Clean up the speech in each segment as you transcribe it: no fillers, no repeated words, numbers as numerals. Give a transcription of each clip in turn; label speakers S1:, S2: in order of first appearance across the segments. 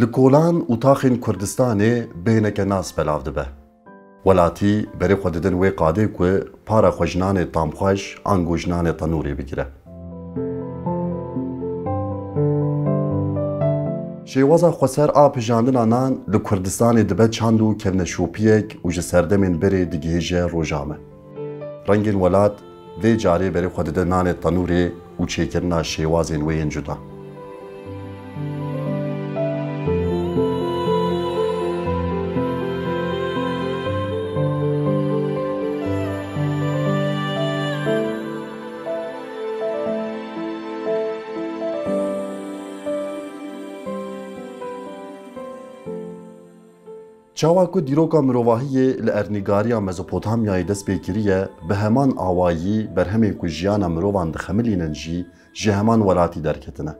S1: Li kolan û taxên Kurdistanê bêhneke nas belav dibe. Welatî berê xwe didin wê qadê ku para xwejinanê tamxweş an gojinanê tenûrê bigire. Şêwaza xweser a pijandina nan li Kurdistanê dibe çand û kevneşopiyek û ji serdemên berê digihêje roja me. Rengên welat vê carê berê xwe dide nanê tenûrê û çêkirina şêwazên wê yên cuda. Çawa ku dîroka mirovahiyê li ernîgariya Mezopotamyayê dest pê kiriye, bi heman awayî berhemên ku jiyana mirovan dixemilînin jî ji heman welatî derketine.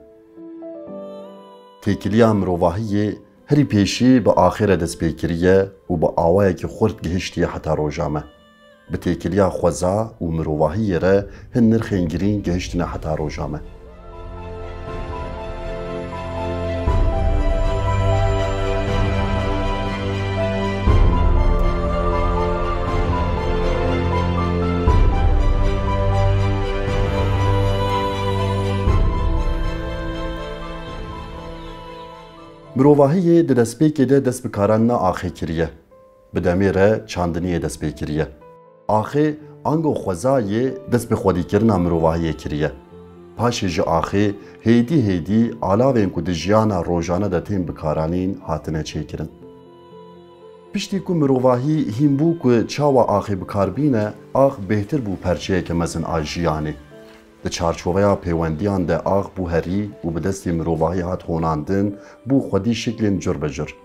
S1: Têkiliya mirovahiyê herî pêşî bi axêre dest pê kiriye û bi awayekî xurt gihiştiye heta roja me. Bi têkiliya xweza û mirovahiyê re hin nirxên girîn gihiştine heta roja me. Mirovahiyê di destpêkê de dest bi karanina axê kiriye. Bi demê re çandiniyê dest pê kiriye. Axê ango xwezayê dest bi xwedîkirina mirovahiyê kiriye. Paşê ji axê hêdî hêdî alavên ku di jiyana rojane de tên bikaranîn hatine çêkirin. Piştî ku mirovahî hîn bû ku çawa axê bikarbîne, ax bêhtir bû perçeyeke mezin a jiyanê. Di çarçoveya pêwendiyan de ax bû herî û bi destê mirovahî hat honandin bû xwedî şeklên cur bi cur.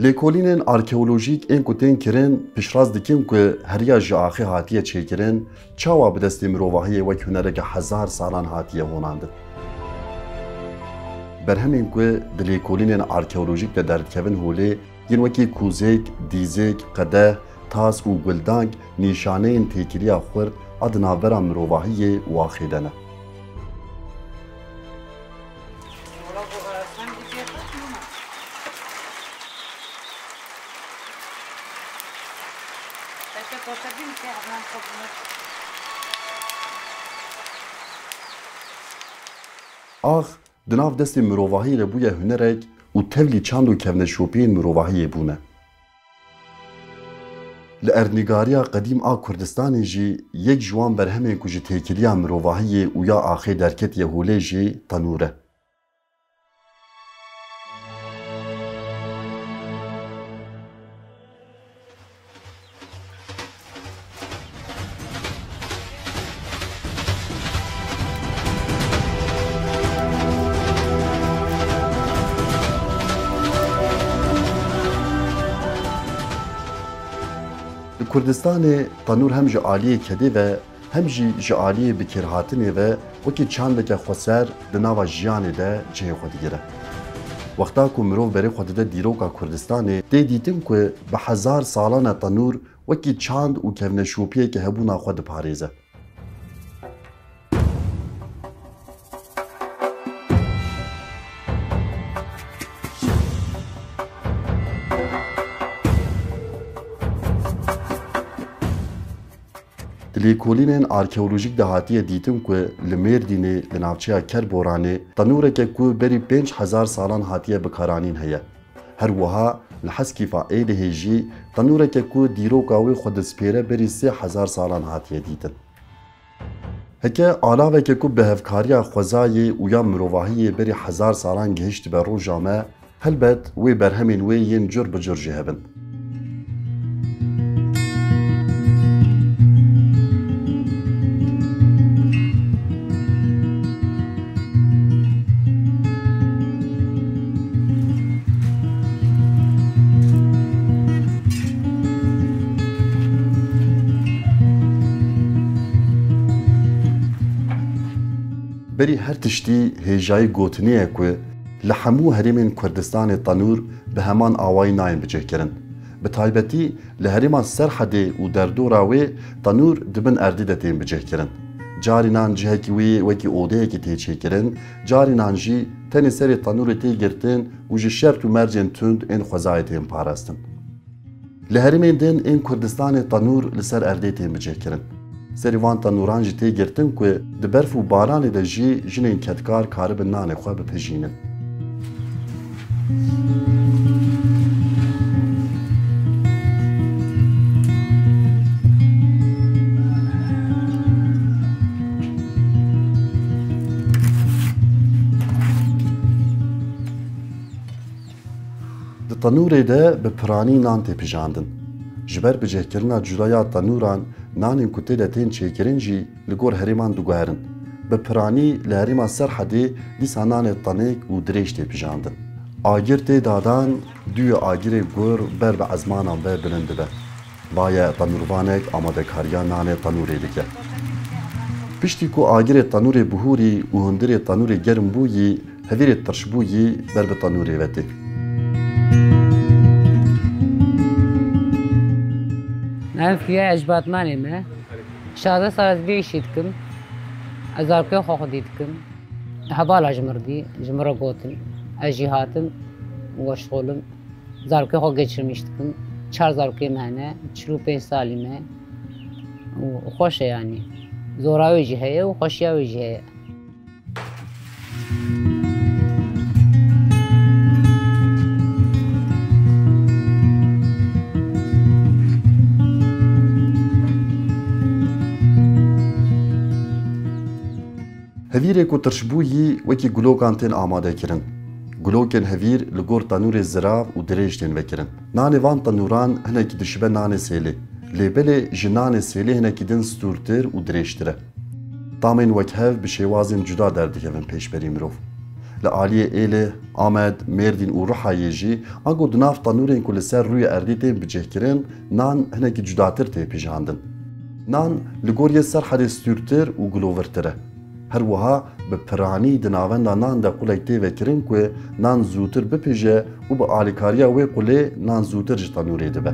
S1: Lêkolînên arkeolojîk ên ku tên kirin piştrast dikin ku heriya ji axê hatiye çêkirin, çawa bi destê mirovahiyê wek hunereke hezar salan hatiye honandin. Berhemên ku di lêkolînên arkeolojîk de derdikevin holê yên wekî kûzêk, dîzêk, qedeh, tas û guldang nîşaneyên têkiliya xurt a di navbera mirovahiyê û axê de ne. Ax di nav destê mirovahiyê re bûye hunerek û tevlî çand û kevneşopiyên mirovahiyê bûne. Li ernîgariya qedîm a Kurdistanê jî yek ji wan berhemên ku ji têkiliya mirovahiyê û ya axê derketiye holê jî tenûr e. Kurdistanê tenûr hem ji aliyê kedê ve hem jî ji aliyê bikêrhatinê ve wekî çandeke xweser di nava jiyanê de cihê xwe digire. Wexta ku mirov berê xwe dide dîroka Kurdistanê tê dîtin ku bi hezar salana tenûr wekî çand û kevneşopiyekê hebûna xwe diparêze. Lêkolînên arkeolojîk de hatiye dîtin ku li Mêrdînê li navçeya Kerboranê tenûreke ku berî 5000 salan hatiye bikaranîn heye. Her wiha li Heskîfa Êlihê jî tenûreke ku dîroka wê xwe dispêre berî 3000 salan hatiye dîtin. Heke alaveke ku bi hevkariya xwezayê û ya mirovahiyê berî 1000 salan gihîşt dibe roja me, helbet wê berhemên wê yên cur bi cur jî hebin. Berî her tiştî hêjayî gotiniyê ku لحمو هرمین کردستان تنور به همان آوای ناین بجهکرن. به تایبەتی لە هەرێما سەرحەدێ و دەردۆراوێ تەنور دبن ئەردی دەتێن بجێکردن. جارینان جهێکی وێ وەکی ئۆدەیەکی تێچێکردن، جارینان ژی تەنێ سەرێ تەنورێ تێگرتن و ژی شەرت و مەرجێن توند ئێن خۆزایە تێن پاراستن. لە هەرێمێن دێن ئێن کوردستانê تەنور لەسەر ئەردێ تێن بجێکردن. سەری وان تەنوران jî تێگرتن ku di berf û baranê de jî jinên ketkar karibin nanê xwe bipejînin. Tanûrê de bi piranî nan tê pijandin. Ji ber bicêkirina culaya tanûran nanên ku tê de tên çêkirin jî li gor herêman diguherin. Bi piranî li herêma Serhedê dîsa nanê tenêk û dirêj tê pijandin. Agir tê dadan dûya agirê gor ber bi ezmanan ve bilind dibe. Vaye tenûrvanek amadekariya nanê tenûrê dike. Piştî ku agirê tenûrê bihûrî û hundirê tenûrê germ bûyî, hevîrê tirş bûyî ber bi tenûrê vetê.
S2: من فيها إجبات ماني ما شهادة صارت بيشيتكم أزاركي خوديتكم هبالا جمردي جمرة قوتن أجيهاتن وشغلن زاركي خو geçirmiştim 4 زاركي مهنة 45 سالمة وخوش يعني زوراوي جهية وخوشياوي جهية.
S1: Hevîrê ku tirşbûyî wekî gulokan tên amadekirin. Gulokên hevîr li gor tenûrê zirav û dirêj tên vekirin. Nanê van tenûran hinekî dişibe nanê sêlê. Lêbelê ji nanê sêlê hinekî din stûrtir û dirêjtir e. Tamên wek hev bi şêwazên cuda derdikevin pêşberî mirov. Li aliyê Êlê, Amed, Mêrdîn û Rihayê jî ango di nav tenûrên ku li ser rûyê erdê tên bicêkirin, nan hinekî cudatir tê pijandin. Nan li goriyê Serhedê stûrtir û gulovirtir e. Her wiha bi piranî di navenda nan de qulek tê vekirin ku nan zûtir bipêje û bi alîkariya wê qulê nan zûtir ji tenûrê dibe.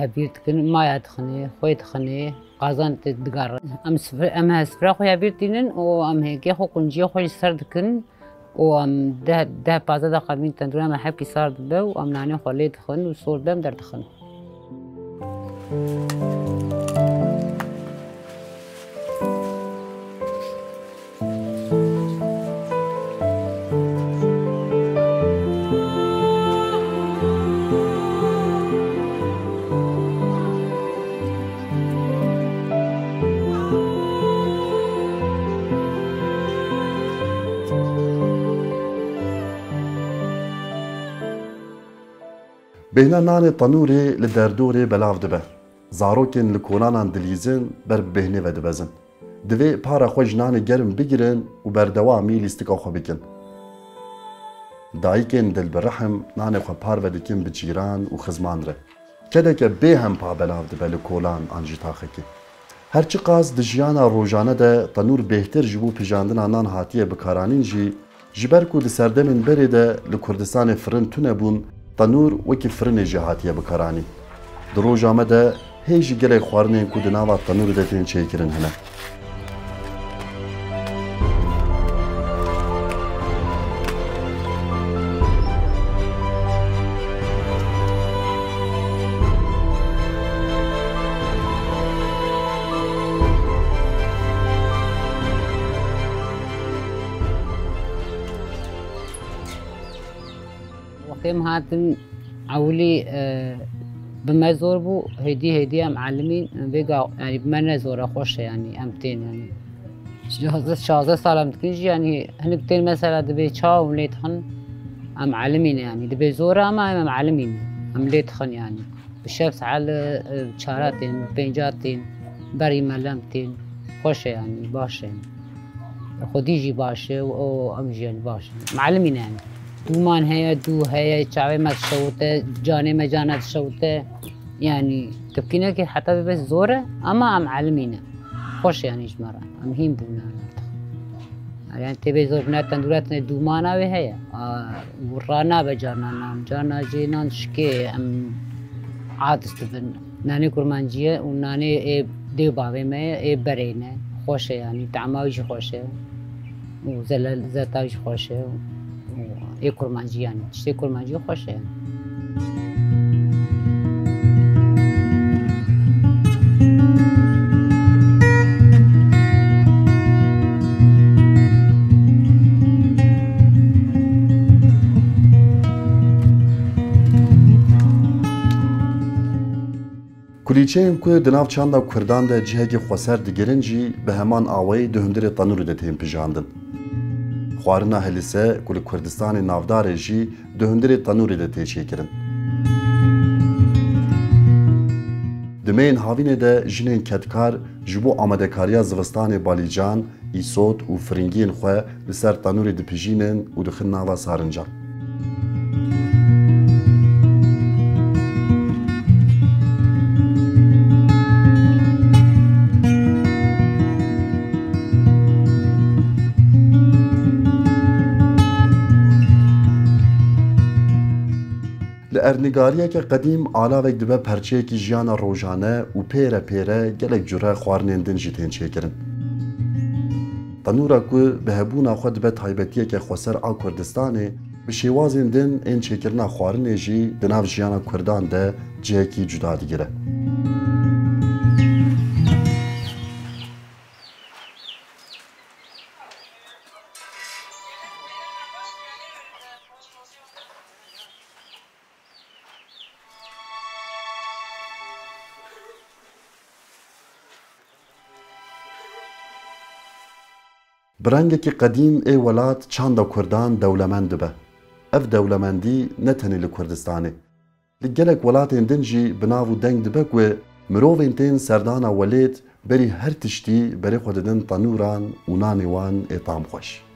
S2: هبير تكن ما يدخني خوي تخني قازان تدقر ام هسفرا خويا بيرتينن و ام هيك خو كنجي خوي سردكن و ام ده بازا ده قبين تندرا ما حبكي صار دبا و ام ناني خولي تخن و صور بم در تخن.
S1: Bêhna nanê tenûrê li derdorê belav dibe. Zarokên li kolanan dilîzin ber bi bêhnê ve dibezin. Divê para xwe ji nanê germ bigirin û berdewamî lîstika xwe bikin. Dayîkên dilbirehim nanê xwe par vedikin bi cîran û xizman re. Kedeke bêhem pa belav dibe li kolan an jî taxekî. Her çi qas di jiyana rojane de tenûr bêhtir ji bo pijandina nan hatiye bikaranîn jî ji ber ku di serdemên berê de li Kurdistanê firin tune bûn, tenûr wekî firinê jî hatiye bikaranî. Di roja me de hê jî gelek xwarinên ku di nava tenûrê de tên çêkirin hene.
S2: وقتهم هاتن عولي بما زور بو هدي معلمين بيقع يعني بما نزور خوش يعني امتين يعني شازة سالم تكنجي يعني هنبتين مثلا دبي تشاو وليتهن ام عالمين يعني دبي زورة ما ام عالمين ام ليت خن يعني بالشمس على شاراتين بينجاتين بري ملامتين خوش يعني باش يعني خديجي باش او امجين باش معلمين يعني دومان هي دو هي شعبي ما تشوته جاني ما جانا تشوته يعني تبكينا كي حتى بس زوره اما ام عالمين خوش يعني جمرة ام هيم بونا يعني تبي زور بنات تندوراتنا دومانا وهي ورانا بجانا نام جانا جينا شكي ام عاد استفن ناني كرمانجيه وناني اي ديو بابي ما اي برينه خوشه يعني تعماوش خوشه وزلال زتاوش خوشه اي كرمانجي يعني تشتي كرمانجي خوشه يعني
S1: Kulîçeyên ku di nav çanda Kurdan de cihekî xweser digirin jî bi heman awayî di hundirê Tanûrê de tên pijandin. Xwarina Helîse ku li Kurdistanê navdarê jî di hundirê Tanûrê de tê çêkirin. Di mêyên havînê de jinên ketkar ji bo amadekariya zivistanê balîcan, îsot û firingiyên xwe li ser Tanûrê dipijînin û dixin nava sarincan. Li ernîgariyeke qedîm alavek dibe perçeyekî jiyana rojane û pêre pêre gelek cure xwarinên din jî tên çêkirin. Tanûra ku bi hebûna xwe dibe taybetiyeke xweser a Kurdistanê, bi şêwazên din ên çêkirina xwarinê jî di nav jiyana Kurdan de cihekî cuda digire. Bi rengekî qedîm ê welat çanda Kurdan dewlemend dibe. Ev dewlemendî ne tenê li Kurdistanê. Li gelek welatên din jî bi nav û deng dibe ku mirovên tên serdana welêt berî her tiştî berê xwe didin tanûran û nanê wan ê tam xweş.